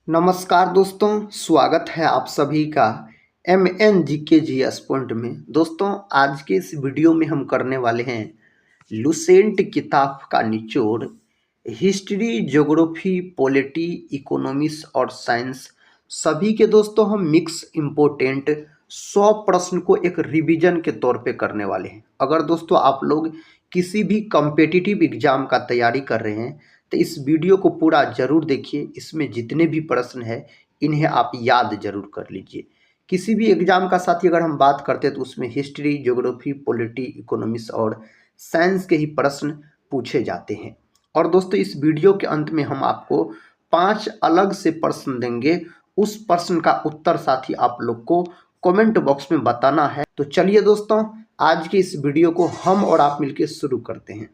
नमस्कार दोस्तों, स्वागत है आप सभी का MNGKGS पॉइंट में। दोस्तों, आज के इस वीडियो में हम करने वाले हैं लुसेंट किताब का निचोड़। हिस्ट्री, ज्योग्राफी, पॉलिटी, इकोनॉमिक्स और साइंस सभी के दोस्तों हम मिक्स इम्पोर्टेंट 100 प्रश्न को एक रिवीजन के तौर पे करने वाले हैं। अगर दोस्तों आप लोग किसी भी कॉम्पिटिटिव एग्जाम का तैयारी कर रहे हैं तो इस वीडियो को पूरा जरूर देखिए। इसमें जितने भी प्रश्न हैं इन्हें आप याद जरूर कर लीजिए। किसी भी एग्जाम का साथी अगर हम बात करते हैं तो उसमें हिस्ट्री, ज्योग्राफी, पॉलिटी, इकोनॉमिक्स और साइंस के ही प्रश्न पूछे जाते हैं। और दोस्तों, इस वीडियो के अंत में हम आपको 5 अलग से प्रश्न देंगे। उस प्रश्न का उत्तर साथी आप लोग को कमेंट बॉक्स में बताना है। तो चलिए दोस्तों, आज के इस वीडियो को हम और आप मिलकर शुरू करते हैं।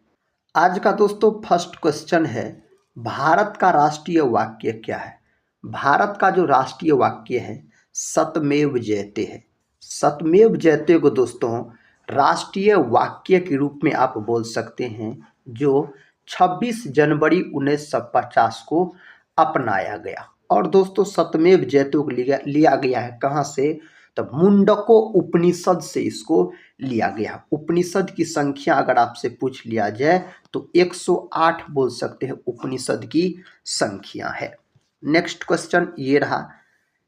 आज का दोस्तों फर्स्ट क्वेश्चन है, भारत का राष्ट्रीय वाक्य क्या है? भारत का जो राष्ट्रीय वाक्य है सत्यमेव जयते है। सत्यमेव जयते को दोस्तों राष्ट्रीय वाक्य के रूप में आप बोल सकते हैं, जो 26 जनवरी 1950 को अपनाया गया। और दोस्तों, सत्यमेव जयते को लिया गया है कहाँ से? तो मुंडको उपनिषद से इसको लिया गया। उपनिषद की संख्या अगर आपसे पूछ लिया जाए तो 108 बोल सकते हैं उपनिषद की संख्या है। नेक्स्ट क्वेश्चन ये रहा,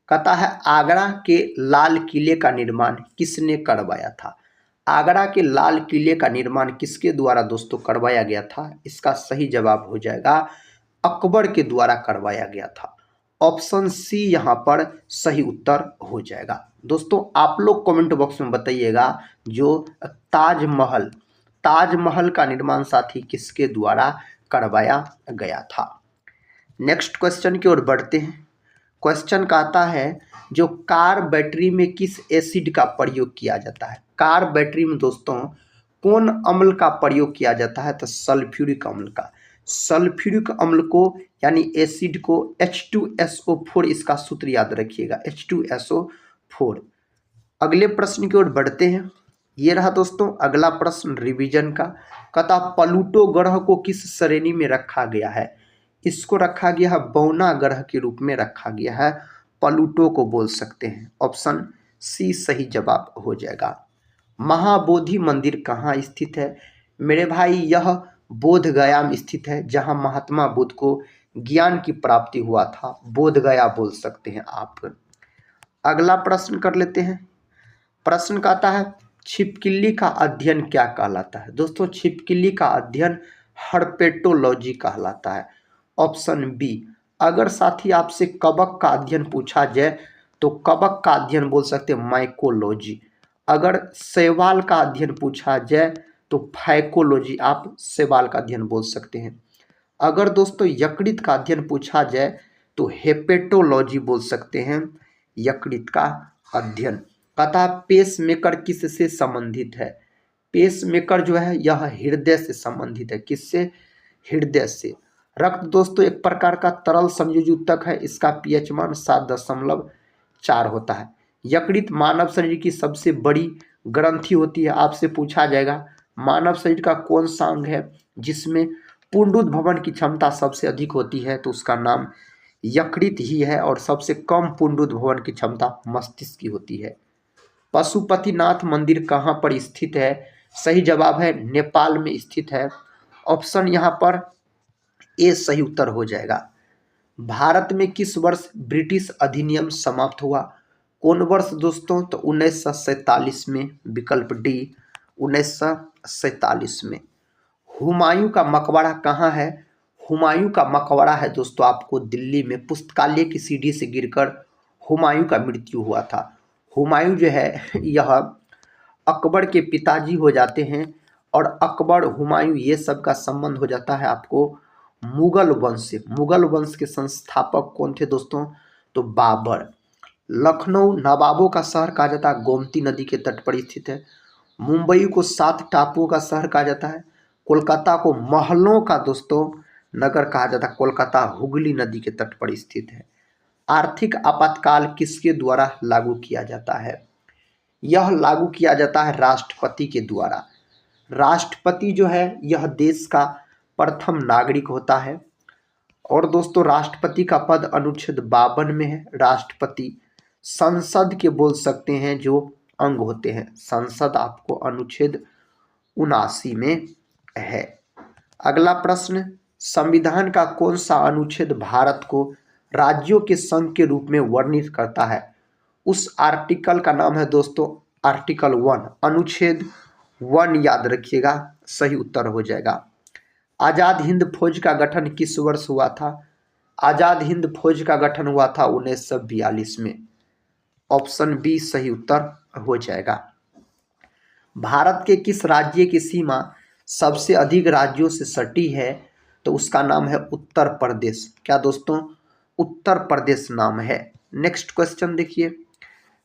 कहता है आगरा के लाल किले का निर्माण किसने करवाया था? आगरा के लाल किले का निर्माण किसके द्वारा दोस्तों करवाया गया था? इसका सही जवाब हो जाएगा अकबर के द्वारा करवाया गया था। ऑप्शन सी यहाँ पर सही उत्तर हो जाएगा। दोस्तों, आप लोग कमेंट बॉक्स में बताइएगा, जो ताजमहल ताजमहल का निर्माण साथी किसके द्वारा करवाया गया था? नेक्स्ट क्वेश्चन की ओर बढ़ते हैं। क्वेश्चन कहता है, जो कार बैटरी में किस एसिड का प्रयोग किया जाता है? कार बैटरी में दोस्तों कौन अम्ल का प्रयोग किया जाता है? तो सल्फ्यूरिक अम्ल का। सल्फ्यूरिक अम्ल को यानी एसिड को H2SO4, इसका सूत्र याद रखिएगा, H2SO4। अगले प्रश्न की ओर बढ़ते हैं। ये रहा दोस्तों अगला प्रश्न रिवीजन का। कहता प्लूटो ग्रह को किस श्रेणी में रखा गया है? इसको रखा गया है बौना ग्रह के रूप में रखा गया है। प्लूटो को बोल सकते हैं। ऑप्शन सी सही जवाब हो जाएगा। महाबोधि मंदिर कहाँ स्थित है? मेरे भाई, यह बोध गया में स्थित है, जहाँ महात्मा बुद्ध को ज्ञान की प्राप्ति हुआ था। बोध गया बोल सकते हैं आप। अगला प्रश्न कर लेते हैं। प्रश्न कहता है, छिपकली का अध्ययन क्या कहलाता है? दोस्तों, छिपकली का अध्ययन हर्पेटोलॉजी कहलाता है। Option B. अगर साथी आपसे कवक का अध्ययन पूछा जाए तो कवक का अध्ययन बोल सकते हैं माइकोलॉजी। अगर शैवाल का अध्ययन पूछा जाए तो फाइकोलॉजी, आप शैवाल का अध्ययन बोल सकते हैं। अगर दोस्तों यकृत का अध्ययन पूछा जाए तो हेपेटोलॉजी बोल सकते हैं, यकृत का अध्ययन। कहता है पेसमेकर किससे संबंधित है? पेसमेकर जो है यह हृदय से संबंधित है। किससे? हृदय से। रक्त दोस्तों एक प्रकार का तरल संयोजक है, इसका pH मान 7.4 होता है। यकृत मानव शरीर की सबसे बड़ी ग्रंथि होती है। आपसे पूछा जाएगा मानव शरीर का कौन सा अंग है जिसमें पुंडुद्भवन की क्षमता सबसे अधिक होती है? तो उसका नाम यकृत ही है। और सबसे कम पुंडुद्भवन की क्षमता मस्तिष्क की होती है। पशुपतिनाथ मंदिर कहाँ पर स्थित है? सही जवाब है नेपाल में स्थित है। ऑप्शन यहाँ पर ए सही उत्तर हो जाएगा। भारत में किस वर्ष ब्रिटिश अधिनियम समाप्त हुआ? कौन वर्ष दोस्तों? तो 1947 में। विकल्प डी 1947 में। हुमायूं का मकबरा कहाँ है? हुमायूं का मकबरा है दोस्तों आपको दिल्ली में। पुस्तकालय की सीढ़ी से गिरकर हुमायूं का मृत्यु हुआ था। हुमायूं जो है यह अकबर के पिताजी हो जाते हैं। और अकबर, हुमायूं, ये सब का संबंध हो जाता है आपको मुगल वंश से। मुगल वंश के संस्थापक कौन थे दोस्तों? तो बाबर। लखनऊ नवाबों का शहर कहा जाता है, गोमती नदी के तट पर स्थित है। मुंबई को 7 टापुओं का शहर कहा जाता है। कोलकाता को महलों का दोस्तों नगर कहा जाता है। कोलकाता हुगली नदी के तट पर स्थित है। आर्थिक आपातकाल किसके द्वारा लागू किया जाता है? यह लागू किया जाता है राष्ट्रपति के द्वारा। राष्ट्रपति जो है यह देश का प्रथम नागरिक होता है। और दोस्तों राष्ट्रपति का पद अनुच्छेद 52 में है। राष्ट्रपति संसद के बोल सकते हैं जो अंग होते हैं, संसद आपको अनुच्छेद 79 में है। अगला प्रश्न, संविधान का कौन सा अनुच्छेद भारत को राज्यों के संघ के रूप में वर्णित करता है? उस आर्टिकल का नाम है दोस्तों आर्टिकल 1, अनुच्छेद 1 याद रखिएगा, सही उत्तर हो जाएगा। आजाद हिंद फौज का गठन किस वर्ष हुआ था? आजाद हिंद फौज का गठन हुआ था 1942 में। ऑप्शन बी सही उत्तर हो जाएगा। भारत के किस राज्य की सीमा सबसे अधिक राज्यों से सटी है? तो उसका नाम है उत्तर प्रदेश। क्या दोस्तों? उत्तर प्रदेश नाम है। नेक्स्ट क्वेश्चन देखिए,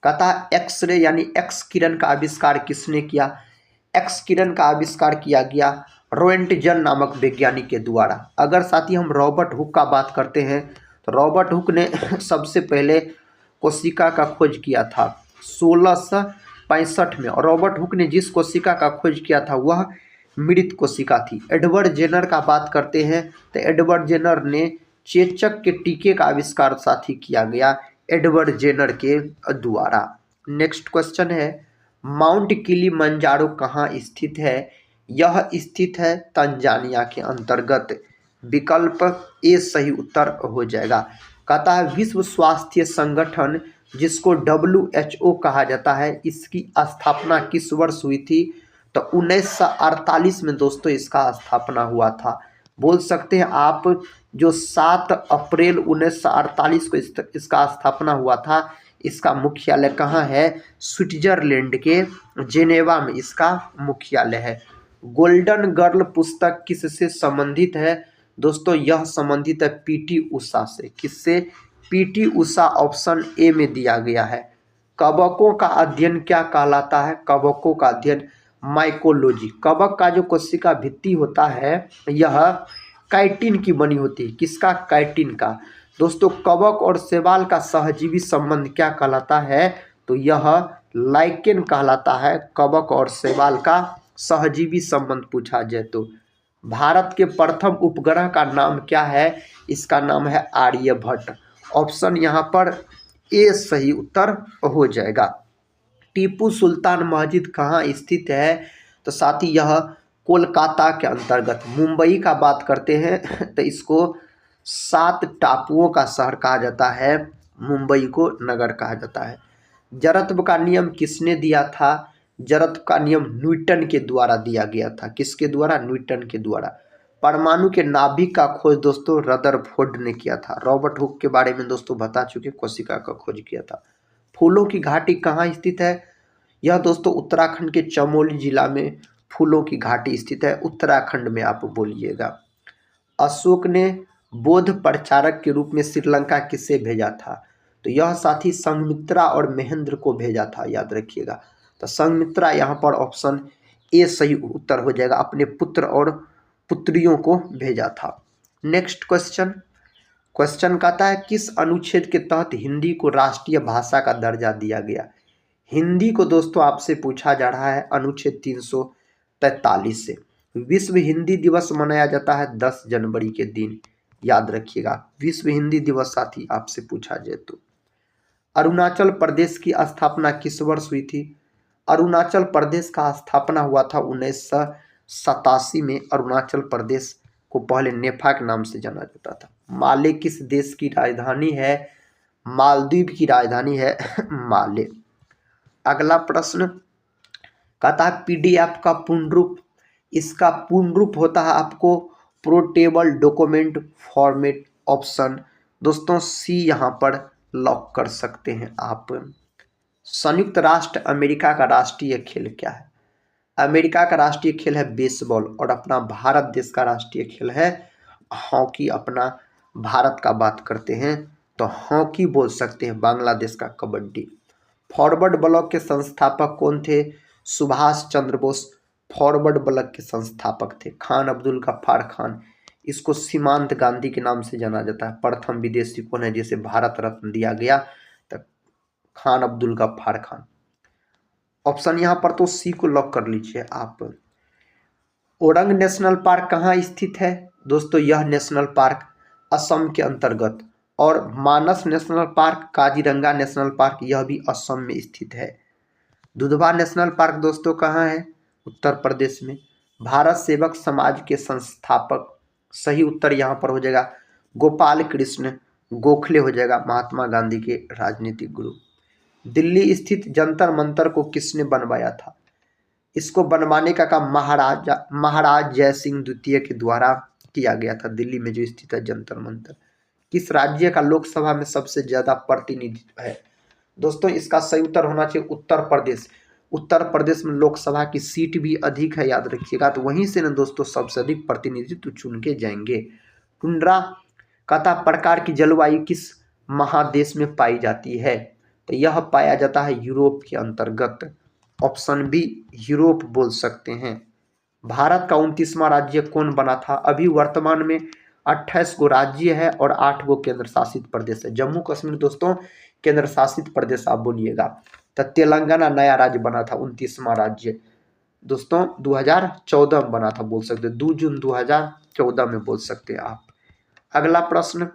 कहता है एक्सरे यानी एक्स किरण का आविष्कार किसने किया? एक्स किरण का आविष्कार किया गया रोएंटजन नामक वैज्ञानिक के द्वारा। अगर साथी हम रॉबर्ट हुक का बात करते हैं तो रॉबर्ट हुक ने सबसे पहले कोशिका का खोज किया था 1665 में, और रॉबर्ट हुक ने जिस कोशिका का खोज किया था वह मृत कोशिका थी। एडवर्ड जेनर का बात करते हैं तो एडवर्ड जेनर ने चेचक के टीके का आविष्कार साथी किया गया एडवर्ड जेनर के द्वारा। नेक्स्ट क्वेश्चन है, माउंट किलिमंजारो कहाँ स्थित है? यह स्थित है तंजानिया के अंतर्गत। विकल्प ए सही उत्तर हो जाएगा। कहता है विश्व स्वास्थ्य संगठन जिसको WHO कहा जाता है, इसकी स्थापना किस वर्ष हुई थी? तो 1948 में दोस्तों इसका स्थापना हुआ था। बोल सकते हैं आप जो 7 अप्रैल 1948 को इसका स्थापना हुआ था। इसका मुख्यालय कहाँ है? स्विट्जरलैंड के जेनेवा में इसका मुख्यालय है। गोल्डन गर्ल पुस्तक किससे संबंधित है? दोस्तों यह संबंधित है पीटी उषा से। किससे? पीटी उषा ऑप्शन ए में दिया गया है। कवकों का अध्ययन क्या कहलाता है? कवकों का अध्ययन माइकोलॉजी। कवक का जो कोशिका भित्ति होता है यह काइटिन की बनी होती है। किसका? काइटिन का। दोस्तों कवक और शैवाल का सहजीवी संबंध क्या कहलाता है? तो यह लाइकेन कहलाता है। कवक और शैवाल का सहजीवी संबंध पूछा जाए तो। भारत के प्रथम उपग्रह का नाम क्या है? इसका नाम है आर्यभट्ट। ऑप्शन यहाँ पर ए सही उत्तर हो जाएगा। टीपू सुल्तान मस्जिद कहाँ स्थित है? तो साथी यह कोलकाता के अंतर्गत। मुंबई का बात करते हैं तो इसको 7 टापुओं का शहर कहा जाता है, मुंबई को नगर कहा जाता है। जड़त्व का नियम किसने दिया था? जड़त्व का नियम न्यूटन के द्वारा दिया गया था। किसके द्वारा? न्यूटन के द्वारा। परमाणु के नाभिक का खोज दोस्तों रदरफोर्ड ने किया था। रॉबर्ट हुक के बारे में दोस्तों बता चुके, कोशिका का खोज किया था। फूलों की घाटी कहाँ स्थित है? यह दोस्तों उत्तराखंड के चमोली जिला में फूलों की घाटी स्थित है। उत्तराखंड में आप बोलिएगा। अशोक ने बौद्ध प्रचारक के रूप में श्रीलंका किसे भेजा था? तो यह साथी संघमित्रा और महेंद्र को भेजा था, याद रखिएगा। तो संघमित्रा यहाँ पर ऑप्शन ए सही उत्तर हो जाएगा। अपने पुत्र और पुत्रियों को भेजा था। नेक्स्ट क्वेश्चन कहता है किस अनुच्छेद के तहत हिंदी को राष्ट्रीय भाषा का दर्जा दिया गया? हिंदी को दोस्तों आपसे पूछा जा रहा है अनुच्छेद 343 से। विश्व हिंदी दिवस मनाया जाता है 10 जनवरी के दिन, याद रखिएगा। विश्व हिंदी दिवस साथी आपसे पूछा जाए तो। अरुणाचल प्रदेश की स्थापना किस वर्ष हुई थी? अरुणाचल प्रदेश का स्थापना हुआ था 1987 में। अरुणाचल प्रदेश को पहले नेफा के नाम से जाना जाता था। माले किस देश की राजधानी है? मालदीव की राजधानी है माले। अगला प्रश्न कहता है पीडीएफ का पूर्ण रूप? इसका पूर्ण रूप होता है आपको पोर्टेबल डॉक्यूमेंट फॉर्मेट। ऑप्शन दोस्तों सी यहाँ पर लॉक कर सकते हैं आप। संयुक्त राष्ट्र अमेरिका का राष्ट्रीय खेल क्या है? अमेरिका का राष्ट्रीय खेल है बेसबॉल, और अपना भारत देश का राष्ट्रीय खेल है हॉकी। अपना भारत का बात करते हैं तो हॉकी बोल सकते हैं। बांग्लादेश का कबड्डी। फॉरवर्ड ब्लॉक के संस्थापक कौन थे? सुभाष चंद्र बोस फॉरवर्ड ब्लॉक के संस्थापक थे। खान अब्दुल गफ्फार खान, इसको सीमांत गांधी के नाम से जाना जाता है। प्रथम विदेशी कौन है जिसे भारत रत्न दिया गया? तो खान अब्दुल गफ्फार खान। ऑप्शन यहाँ पर तो सी को लॉक कर लीजिए आप। ओरंग नेशनल पार्क कहाँ स्थित है? दोस्तों यह नेशनल पार्क असम के अंतर्गत। और Manas national park, Kaziranga national park, यह भी असम में स्थित है। दुधवा नेशनल पार्क दोस्तों कहाँ है? उत्तर प्रदेश में। भारत सेवक समाज के संस्थापक, सही उत्तर यहाँ पर हो जाएगा गोपाल कृष्ण गोखले हो जाएगा, महात्मा गांधी के राजनीतिक गुरु। दिल्ली स्थित जंतर मंतर को किसने बनवाया था? इसको बनवाने का काम महाराज जय सिंह द्वितीय के द्वारा किया गया था। दिल्ली में जो स्थित है जंतर मंतर। किस राज्य का लोकसभा में सबसे ज्यादा प्रतिनिधित्व है? दोस्तों इसका सही उत्तर होना चाहिए उत्तर प्रदेश। उत्तर प्रदेश में लोकसभा की सीट भी अधिक है, याद रखिएगा। तो वहीं से ना दोस्तों सबसे अधिक प्रतिनिधित्व चुन के जाएंगे। टुंड्रा कता प्रकार की जलवायु किस महादेश में पाई जाती है? तो यह पाया जाता है यूरोप के अंतर्गत। ऑप्शन बी यूरोप बोल सकते हैं। भारत का 29वां राज्य कौन बना था? अभी वर्तमान में 28 गो राज्य है और 8 गो केंद्र शासित प्रदेश है। जम्मू कश्मीर दोस्तों केंद्र शासित प्रदेश आप बोलिएगा। तो तेलंगाना नया राज्य बना था, 29वां राज्य दोस्तों 2014 में बना था, बोल सकते 2 जून 2014 में बोल सकते हैं आप। अगला प्रश्न,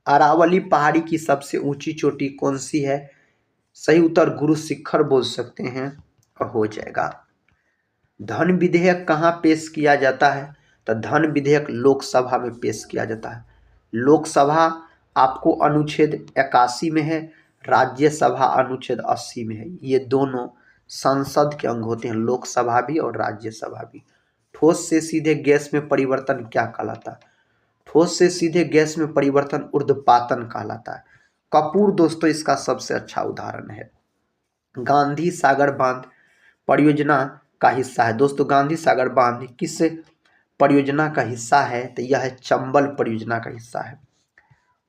अरावली पहाड़ी की सबसे ऊंची चोटी कौन सी है? सही उत्तर गुरु शिखर बोल सकते हैं, हो जाएगा। धन विधेयक कहाँ पेश किया जाता है? तो धन विधेयक लोकसभा में पेश किया जाता है। लोकसभा आपको अनुच्छेद 81 में है, राज्यसभा अनुच्छेद 80 में है। ये दोनों संसद के अंग होते हैं, लोकसभा भी और राज्यसभा भी। ठोस से सीधे गैस में परिवर्तन क्या कहलाता है? ठोस से सीधे गैस में परिवर्तन ऊर्ध्वपातन कहलाता है। कपूर दोस्तों इसका सबसे अच्छा उदाहरण है। गांधी सागर बांध परियोजना का हिस्सा है। दोस्तों गांधी सागर बांध किस परियोजना का हिस्सा है? तो यह है चंबल परियोजना का हिस्सा है।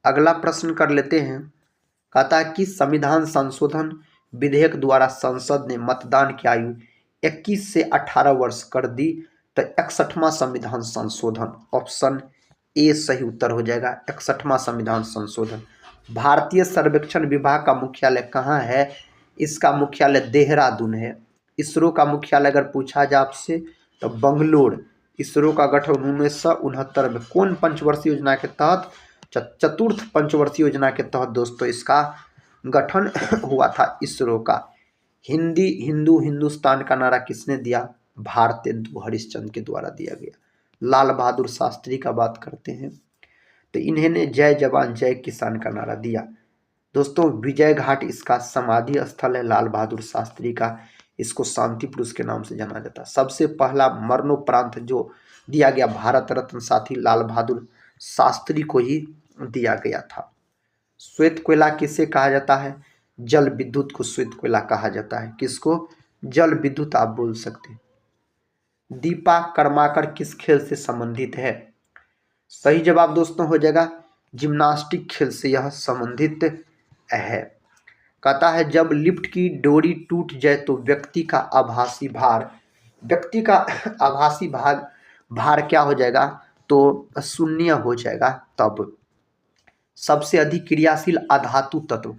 अगला प्रश्न कर लेते हैं। कहता है कि संविधान संशोधन विधेयक द्वारा संसद ने मतदान की आयु 21 से 18 वर्ष कर दी। तो 61वां संविधान संशोधन, ऑप्शन ए सही उत्तर हो जाएगा, 61वां संविधान संशोधन। भारतीय सर्वेक्षण विभाग का मुख्यालय कहाँ है? इसका मुख्यालय देहरादून है। इसरो का मुख्यालय अगर पूछा जाए आपसे तो बंगलोर। इसरो का गठन 1969 में कौन पंचवर्षीय योजना के तहत? चतुर्थ पंचवर्षीय योजना के तहत दोस्तों इसका गठन हुआ था इसरो का। हिंदू हिंदुस्तान का नारा किसने दिया? भारतेंदु हरिश्चंद्र के द्वारा दिया गया। लाल बहादुर शास्त्री का बात करते हैं तो इन्होंने जय जवान जय किसान का नारा दिया। दोस्तों विजय घाट इसका समाधि स्थल है लाल बहादुर शास्त्री का। इसको शांति पुरुष के नाम से जाना जाता है। सबसे पहला मरणोपरांत जो दिया गया भारत रत्न साथी लाल बहादुर शास्त्री को ही दिया गया था। श्वेत कोयला किसे कहा जाता है? जल विद्युत को श्वेत कोयला कहा जाता है। किसको? जल विद्युत आप बोल सकते हैं। दीपा कर्माकर किस खेल से संबंधित है? सही जवाब दोस्तों हो जाएगा जिम्नास्टिक खेल से यह संबंधित है। कहता है जब लिफ्ट की डोरी टूट जाए तो व्यक्ति का आभासी भार क्या हो जाएगा? तो शून्य हो जाएगा। तब सबसे अधिक क्रियाशील अधातु तत्व,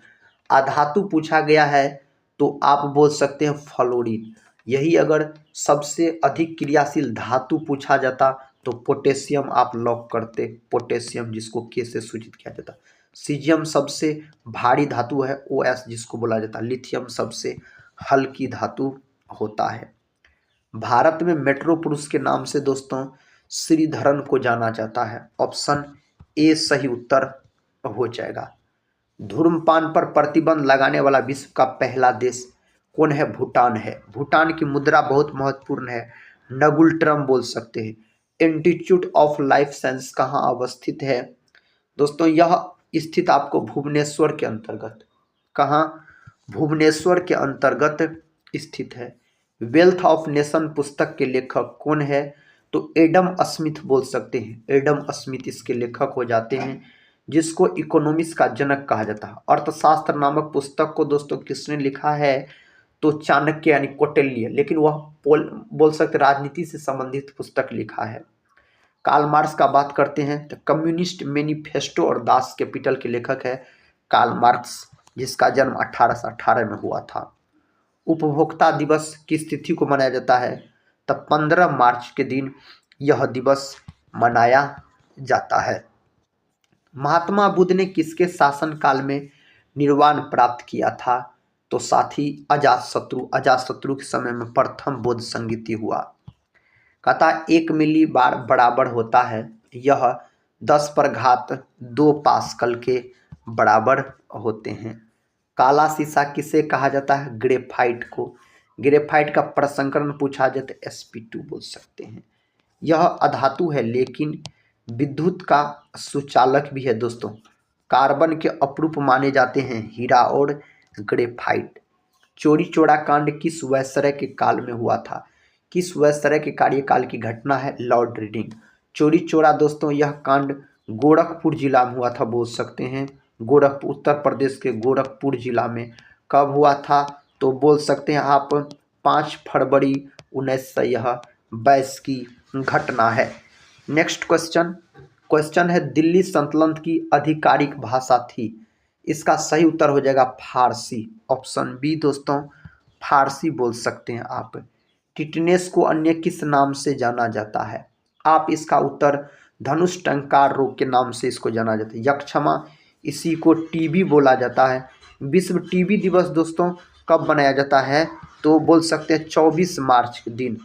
अधातु पूछा गया है तो आप बोल सकते हैं फ्लोरीन। यही अगर सबसे अधिक क्रियाशील धातु पूछा जाता तो पोटेशियम आप लॉक करते, पोटेशियम जिसको के से सूचित किया जाता। सीजियम सबसे भारी धातु है, OS जिसको बोला जाता है। लिथियम सबसे हल्की धातु होता है। भारत में मेट्रो पुरुष के नाम से दोस्तों श्रीधरन को जाना जाता है। ऑप्शन ए सही उत्तर हो जाएगा। धूम्रपान पर प्रतिबंध लगाने वाला विश्व का पहला देश कौन है? भूटान है। भूटान की मुद्रा बहुत महत्वपूर्ण है, नगुल ट्रम बोल सकते हैं। इंस्टीट्यूट ऑफ लाइफ साइंस कहाँ अवस्थित है? दोस्तों यह स्थित आपको भुवनेश्वर के अंतर्गत, कहाँ? भुवनेश्वर के अंतर्गत स्थित है। वेल्थ ऑफ नेशन पुस्तक के लेखक कौन है? तो एडम स्मिथ बोल सकते हैं। एडम स्मिथ इसके लेखक हो जाते हैं, जिसको इकोनॉमिक्स का जनक कहा जाता है। अर्थशास्त्र नामक पुस्तक को दोस्तों किसने लिखा है? तो चाणक्य यानी कौटिल्य, लेकिन वह बोल सकते राजनीति से संबंधित पुस्तक लिखा है। कार्ल मार्क्स का बात करते हैं तो कम्युनिस्ट मैनिफेस्टो और दास कैपिटल के लेखक है कार्ल मार्क्स, जिसका जन्म 1818 में हुआ था। उपभोक्ता दिवस किस तिथि को मनाया जाता है? तो 15 मार्च के दिन यह दिवस मनाया जाता है। महात्मा बुद्ध ने किसके शासन काल में निर्वाण प्राप्त किया था? तो साथी अजातशत्रु के समय में प्रथम बौद्ध संगीति हुआ। कहता 1 मिली बार बराबर होता है, यह 10⁻2 पास्कल के बराबर होते हैं। काला शीशा किसे कहा जाता है? ग्रेफाइट को। ग्रेफाइट का प्रसंस्करण पूछा जाए तो sp2 बोल सकते हैं। यह अधातु है लेकिन विद्युत का सुचालक भी है दोस्तों। कार्बन के अपरूप माने जाते हैं हीरा और ग्रेफाइट। चौरी चौरा कांड किस वायसराय के काल में हुआ था? किस वायसराय के कार्यकाल की घटना है? Lord reading. चौरी चौरा दोस्तों यह कांड गोरखपुर जिला में हुआ था बोल सकते हैं। गोरखपुर, उत्तर प्रदेश के गोरखपुर जिला में कब हुआ था? तो बोल सकते हैं आप 5 फरवरी 1922 की घटना है। नेक्स्ट क्वेश्चन है दिल्ली सल्तनत की आधिकारिक भाषा थी। इसका सही उत्तर हो जाएगा फारसी। ऑप्शन बी दोस्तों, फारसी बोल सकते हैं आप। टिटनेस को अन्य किस नाम से जाना जाता है? आप इसका उत्तर धनुष टंकार रोग के नाम से इसको जाना जाता है। यक्षमा, इसी को टीबी बोला जाता है। विश्व टीबी दिवस दोस्तों कब मनाया जाता है? तो बोल सकते हैं 24 मार्च के दिन।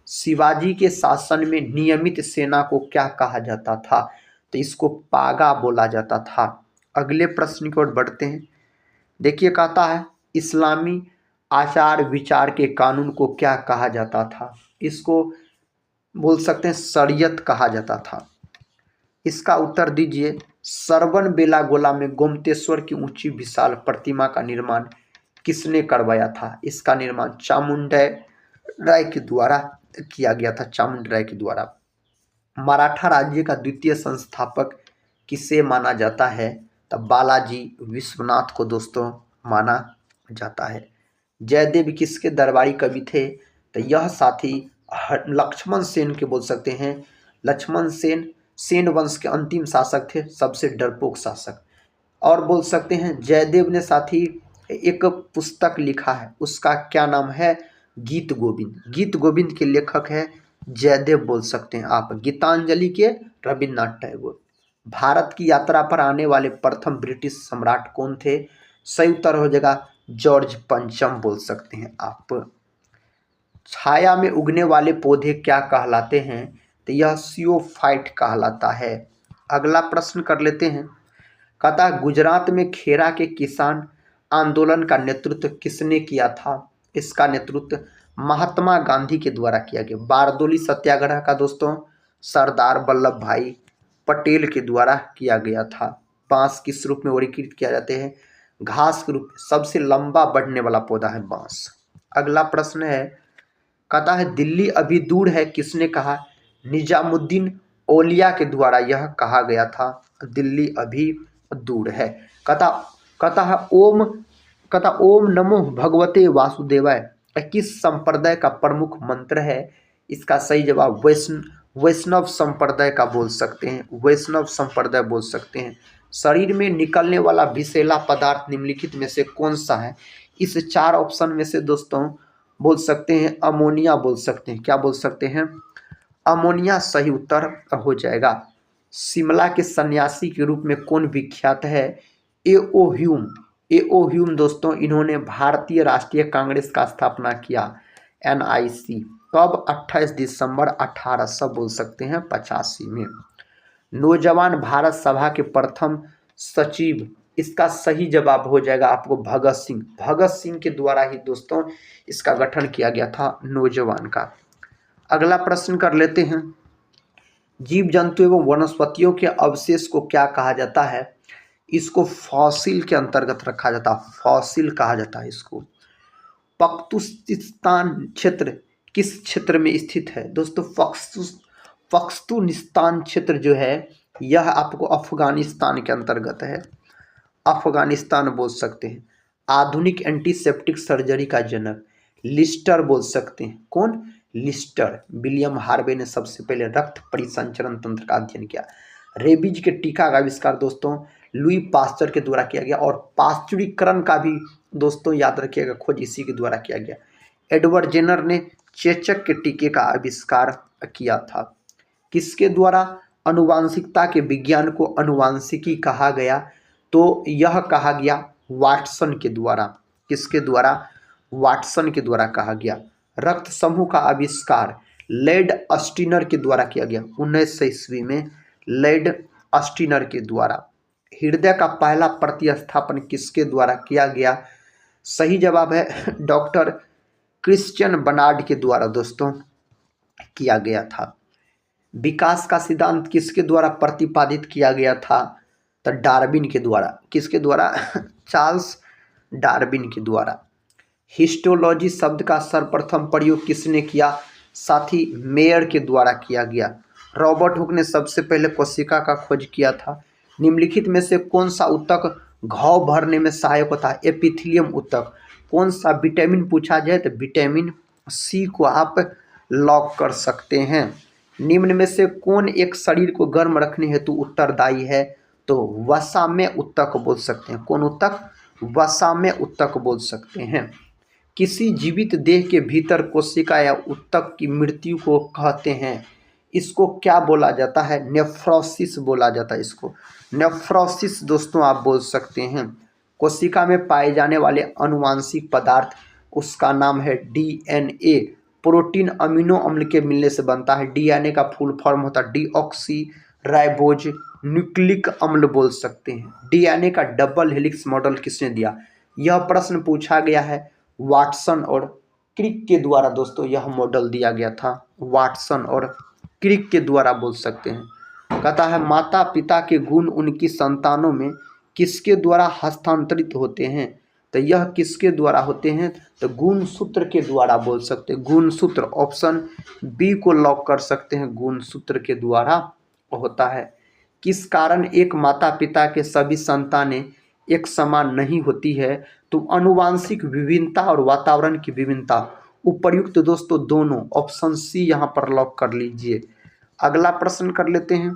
शिवाजी के शासन में नियमित सेना को क्या कहा जाता था? तो इसको पागा बोला जाता था। अगले प्रश्न की ओर बढ़ते हैं। देखिए कहता है इस्लामी आचार विचार के कानून को क्या कहा जाता था? इसको बोल सकते हैं शरीयत कहा जाता था। इसका उत्तर दीजिए। सरवन बेलागोला में गोमतेश्वर की ऊंची विशाल प्रतिमा का निर्माण किसने करवाया था? इसका निर्माण चामुंडा राय के द्वारा किया गया था। चामुंडा राय के द्वारा। मराठा राज्य का द्वितीय संस्थापक किसे माना जाता है? तब बालाजी विश्वनाथ को दोस्तों माना जाता है। जयदेव किसके दरबारी कवि थे? तो यह साथी लक्ष्मण सेन के बोल सकते हैं। लक्ष्मण सेन सेन वंश के अंतिम शासक थे, सबसे डरपोक शासक। और बोल सकते हैं जयदेव ने साथी एक पुस्तक लिखा है, उसका क्या नाम है? गीत गोविंद। गीत गोविंद के लेखक है जयदेव बोल सकते हैं आप। गीतांजलि के रविन्द्रनाथ टैगोर। भारत की यात्रा पर आने वाले प्रथम ब्रिटिश सम्राट कौन थे? सही उत्तर हो जाएगा जॉर्ज पंचम बोल सकते हैं आप। छाया में उगने वाले पौधे क्या कहलाते हैं? तो यह सियोफाइट कहलाता है। अगला प्रश्न कर लेते हैं। कहता है गुजरात में खेरा के किसान आंदोलन का नेतृत्व किसने किया था? इसका नेतृत्व महात्मा गांधी के द्वारा किया गया। बारदोली सत्याग्रह का दोस्तों सरदार वल्लभ भाई पटेल के द्वारा किया गया था। बांस किस रूप में वर्गीकृत किया जाते हैं? घास के रूप में। सबसे लंबा बढ़ने वाला पौधा है बांस। अगला प्रश्न है कहता है दिल्ली अभी दूर है किसने कहा? निजामुद्दीन औलिया के द्वारा यह कहा गया था दिल्ली अभी दूर है। कहता ओम नमो भगवते वासुदेवाय किस संप्रदाय का प्रमुख मंत्र है? इसका सही जवाब वैष्णव संप्रदाय का बोल सकते हैं। वैष्णव संप्रदाय बोल सकते हैं। शरीर में निकलने वाला विषैला पदार्थ निम्नलिखित में से कौन सा है? इस 4 ऑप्शन में से दोस्तों बोल सकते हैं अमोनिया बोल सकते हैं। क्या बोल सकते हैं? अमोनिया सही उत्तर हो जाएगा। शिमला के सन्यासी के रूप में कौन विख्यात है? एओ ह्यूम दोस्तों इन्होंने भारतीय राष्ट्रीय कांग्रेस का स्थापना किया NIC। कब? 28 दिसंबर 1800 बोल सकते हैं 85 में। नौजवान भारत सभा के प्रथम सचिव, इसका सही जवाब हो जाएगा आपको भगत सिंह। भगत सिंह के द्वारा ही दोस्तों इसका गठन किया गया था नौजवान का। अगला प्रश्न कर लेते हैं। जीव जंतु एवं वनस्पतियों के अवशेष को क्या कहा जाता है? इसको फॉसिल के अंतर्गत रखा जाता है। फॉसिल कहा जाता है इसको। पख्तूनिस्तान क्षेत्र किस क्षेत्र में स्थित है? दोस्तों पख्तूनिस्तान क्षेत्र जो है यह आपको अफगानिस्तान के अंतर्गत है। अफगानिस्तान बोल सकते हैं। आधुनिक एंटीसेप्टिक सर्जरी का जनक लिस्टर बोल सकते हैं। कौन? लिस्टर। विलियम हार्वे ने सबसे पहले रक्त परिसंचरण तंत्र का अध्ययन किया। रेबीज के टीका का आविष्कार दोस्तों लुई पास्चर के द्वारा किया गया। और पाश्चुरीकरण का भी दोस्तों याद रखिएगा खोज इसी के द्वारा किया गया। एडवर्ड जेनर ने चेचक के टीके का आविष्कार किया था। किसके द्वारा? अनुवांशिकता के विज्ञान को अनुवांशिकी कहा गया? तो यह कहा गया वाटसन के द्वारा। किसके द्वारा? वाटसन के द्वारा कहा गया। रक्त समूह का आविष्कार लैड अस्टिनर के द्वारा किया गया 1900 ईस्वी में, लैड अस्टिनर के द्वारा। हृदय का पहला प्रतिस्थापन किसके द्वारा किया गया? सही जवाब है डॉक्टर क्रिश्चियन बर्नार्ड के द्वारा दोस्तों किया गया था। विकास का सिद्धांत किसके द्वारा प्रतिपादित किया गया था? तो डार्विन के द्वारा। किसके द्वारा? चार्ल्स डार्विन के द्वारा। हिस्टोलॉजी शब्द का सर्वप्रथम प्रयोग किसने किया? साथी मेयर के द्वारा किया गया। रॉबर्ट हुक ने सबसे पहले कोशिका का खोज किया था। निम्नलिखित में से कौन सा ऊतक घाव भरने में सहायक होता है? एपिथेलियम ऊतक। कौन सा विटामिन पूछा जाए तो विटामिन सी को आप लॉक कर सकते हैं। निम्न में से कौन एक शरीर को गर्म रखने हेतु उत्तरदायी है? तो वसाम्य ऊतक बोल सकते हैं। कौन ऊतक? वसाम्य ऊतक बोल सकते हैं। किसी जीवित देह के भीतर कोशिका या ऊतक की मृत्यु को कहते हैं। इसको क्या बोला जाता है? नेफ्रोसिस बोला जाता है। इसको नेफ्रोसिस दोस्तों आप बोल सकते हैं। कोशिका में पाए जाने वाले अनुवांशिक पदार्थ, उसका नाम है डीएनए। प्रोटीन अमीनो अम्ल के मिलने से बनता है। डीएनए का फुल फॉर्म होता है डीऑक्सी राइबोज न्यूक्लिक अम्ल बोल सकते हैं। डीएनए का डबल हेलिक्स मॉडल किसने दिया? यह प्रश्न पूछा गया है वाटसन और क्रिक के द्वारा दोस्तों। यह मॉडल दिया गया था वाटसन और क्रिक के द्वारा बोल सकते हैं। कहता है माता पिता के गुण उनकी संतानों में किसके द्वारा हस्तांतरित होते हैं? तो यह किसके द्वारा होते हैं? तो गुणसूत्र के द्वारा बोल सकते हैं। गुणसूत्र, ऑप्शन बी को लॉक कर सकते हैं। गुणसूत्र के द्वारा होता है। किस कारण एक माता पिता के सभी संतानें एक समान नहीं होती है? तो अनुवांशिक विभिन्नता और वातावरण की विभिन्नता। उपर्युक्त दोस्तों दोनों, ऑप्शन सी यहाँ पर लॉक कर लीजिए। अगला प्रश्न कर लेते हैं।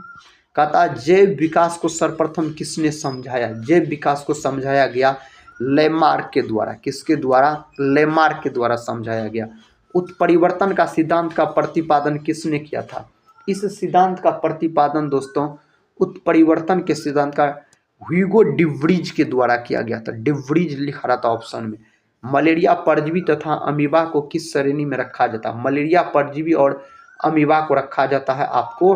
कहता जैव विकास को सर्वप्रथम किसने समझाया? जैव विकास को समझाया गया लेमार्क के द्वारा। किसके द्वारा? लेमार्क के द्वारा समझाया गया। उत्परिवर्तन का सिद्धांत का प्रतिपादन किसने किया था? इस सिद्धांत का प्रतिपादन दोस्तों उत्परिवर्तन के सिद्धांत का ह्यूगो डिवरीज के द्वारा किया गया था। डिवरीज लिखा रहा था ऑप्शन में। मलेरिया परजीवी तथा अमीबा को किस श्रेणी में रखा जाता है? मलेरिया परजीवी और अमीबा को रखा जाता है आपको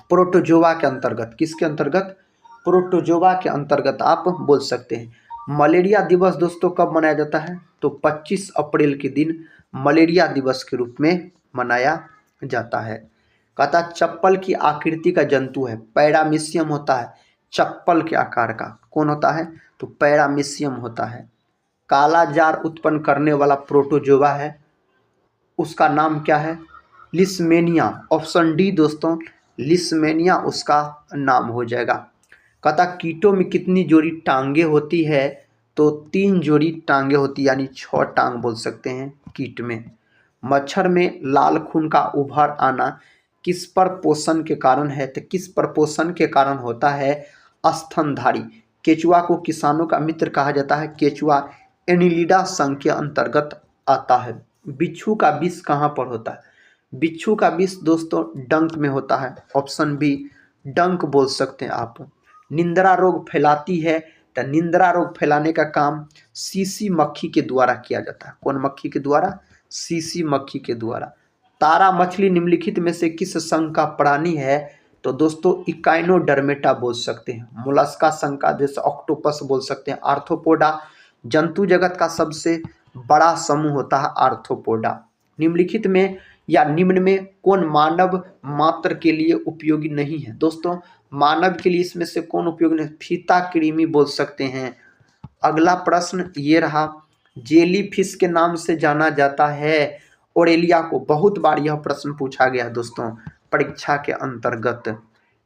प्रोटोजोआ के अंतर्गत। किसके अंतर्गत? प्रोटोजोआ के अंतर्गत आप बोल सकते हैं। मलेरिया दिवस दोस्तों कब मनाया जाता है? तो 25 अप्रैल के दिन मलेरिया दिवस के रूप में मनाया जाता है। कहता चप्पल की आकृति का जंतु है, पैरामीशियम होता है चप्पल के आकार का। कौन होता है? तो पैरामीशियम होता है। काला जार उत्पन्न करने वाला प्रोटोजोआ है, उसका नाम क्या है? लिस्मेनिया। ऑप्शन डी दोस्तों, लिस्मेनिया उसका नाम हो जाएगा। कहता कीटों में कितनी जोड़ी टांगे होती है? तो 3 जोड़ी टांगे होती, यानी 6 टांग बोल सकते हैं कीट में। मच्छर में लाल खून का उभर आना किस पर पोषण के कारण है? तो किस पर पोषण के कारण होता है? स्तनधारी। केचुआ को किसानों का मित्र कहा जाता है। केचुआ एनिलिडा संघ के अंतर्गत आता है। बिच्छू का विष कहाँ पर होता है? बिच्छू का विष दोस्तों डंक में होता है। ऑप्शन बी डंक बोल सकते हैं आप। निंद्रा रोग फैलाती है, तो निंद्रा रोग फैलाने का काम सीसी मक्खी के द्वारा किया जाता है। कौन मक्खी के द्वारा? सीसी मक्खी के द्वारा। तारा मछली निम्नलिखित में से किस संघ का प्राणी है? तो दोस्तों इकाइनोडर्मेटा बोल सकते हैं। मोलस्का संघ का जैसे ऑक्टोपस बोल सकते हैं। आर्थ्रोपोडा जंतु जगत का सबसे बड़ा समूह होता है आर्थ्रोपोडा। निम्नलिखित में या निम्न में कौन मानव मात्र के लिए उपयोगी नहीं है? दोस्तों मानव के लिए इसमें से कौन उपयोगी नहीं? फीता कृमि बोल सकते हैं। अगला प्रश्न ये रहा, जेली फिश के नाम से जाना जाता है ओरेलिया को। बहुत बार यह प्रश्न पूछा गया दोस्तों परीक्षा के अंतर्गत।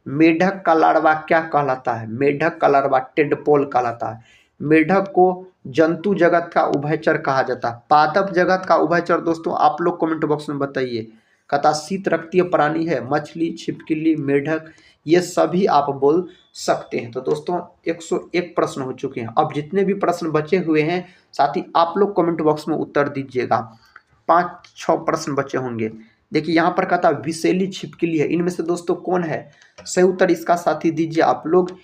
मेढक का लार्वा क्या कहलाता है? मेढक का लार्वा टेडपोल कहलाता है। मेढक को जंतु जगत का उभयचर कहा जाता है। पादप जगत का उभयचर दोस्तों आप लोग कमेंट बॉक्स में बताइए। कहता शीत रक्तीय प्राणी है। मछली, छिपकली, मेढक, ये सभी आप बोल सकते हैं। तो दोस्तों 101 प्रश्न हो चुके हैं। अब जितने भी प्रश्न बचे हुए हैं साथ ही आप लोग कमेंट बॉक्स में उत्तर दीजिएगा। 5-6 प्रश्न बचे होंगे। देखिए यहाँ पर कहता है विषैली छिपकली है। इनमें से दोस्तों कौन है? सही उत्तर इसका साथी दीजिए आप लोग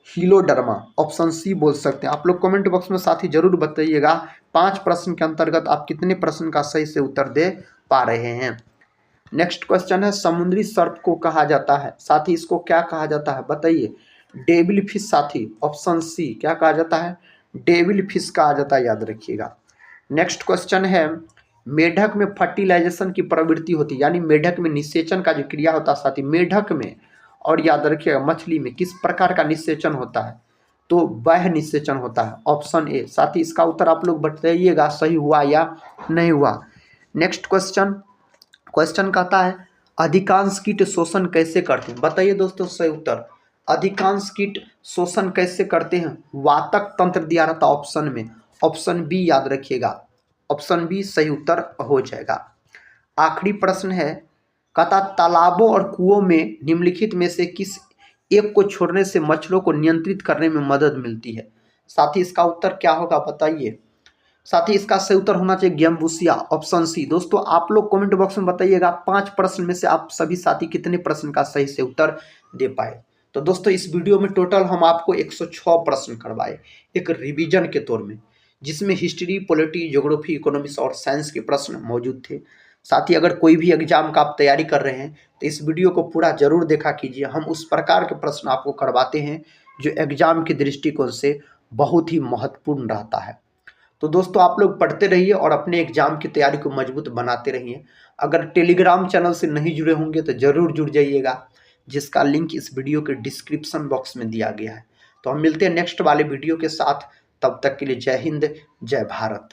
हीलोडर्मा, ऑप्शन सी बोल सकते हैं। आप लोग कमेंट बॉक्स में साथी जरूर बताइएगा 5 प्रश्न के अंतर्गत आप कितने प्रश्न का सही से उत्तर दे पा रहे हैं। नेक्स्ट क्वेश्चन है समुद्री सर्प को कहा जाता है, साथी इसको क्या कहा जाता है बताइए? डेविल फिश साथी, ऑप्शन सी क्या कहा जाता है? डेविल फिश कहा जाता है, याद रखिएगा। नेक्स्ट क्वेश्चन है मेढक में फर्टिलाइजेशन की प्रवृत्ति होती है, यानी मेढक में निषेचन का जो क्रिया होता है साथी, मेढक में और याद रखिएगा मछली में किस प्रकार का निषेचन होता है? तो बाह्य निषेचन होता है, ऑप्शन ए। साथ ही इसका उत्तर आप लोग बताइएगा सही हुआ या नहीं हुआ। नेक्स्ट क्वेश्चन कहता है अधिकांश कीट शोषण कैसे करते हैं? बताइए दोस्तों सही उत्तर। अधिकांश कीट शोषण कैसे करते हैं? वातक तंत्र दिया रहता ऑप्शन में, ऑप्शन बी याद रखिएगा, ऑप्शन बी सही उत्तर हो जाएगा। आखिरी प्रश्न है कहता तालाबों और कुओं में निम्नलिखित में से किस एक को छोड़ने से मच्छरों को नियंत्रित करने में मदद मिलती है? साथ ही इसका उत्तर क्या होगा बताइए? साथ ही इसका सही उत्तर होना चाहिए गेम्बुसिया, ऑप्शन सी। दोस्तों आप लोग कमेंट बॉक्स में बताइएगा 5 प्रश्न में से आप सभी साथी कितने प्रश्न का सही से उत्तर दे पाए। तो दोस्तों इस वीडियो में टोटल हम आपको 106 प्रश्न करवाए एक रिवीजन के तौर में, जिसमें हिस्ट्री, पॉलिटी, ज्योग्राफी, इकोनॉमिक्स और साइंस के प्रश्न मौजूद थे। साथ ही अगर कोई भी एग्जाम का आप तैयारी कर रहे हैं तो इस वीडियो को पूरा जरूर देखा कीजिए। हम उस प्रकार के प्रश्न आपको करवाते हैं जो एग्जाम के दृष्टिकोण से बहुत ही महत्वपूर्ण रहता है। तो दोस्तों आप लोग पढ़ते रहिए और अपने एग्जाम की तैयारी को मजबूत बनाते रहिए। अगर टेलीग्राम चैनल से नहीं जुड़े होंगे तो जरूर जुड़ जाइएगा, जिसका लिंक इस वीडियो के डिस्क्रिप्शन बॉक्स में दिया गया है। तो हम मिलते हैं नेक्स्ट वाले वीडियो के साथ, तब तक के लिए जय हिंद, जय भारत।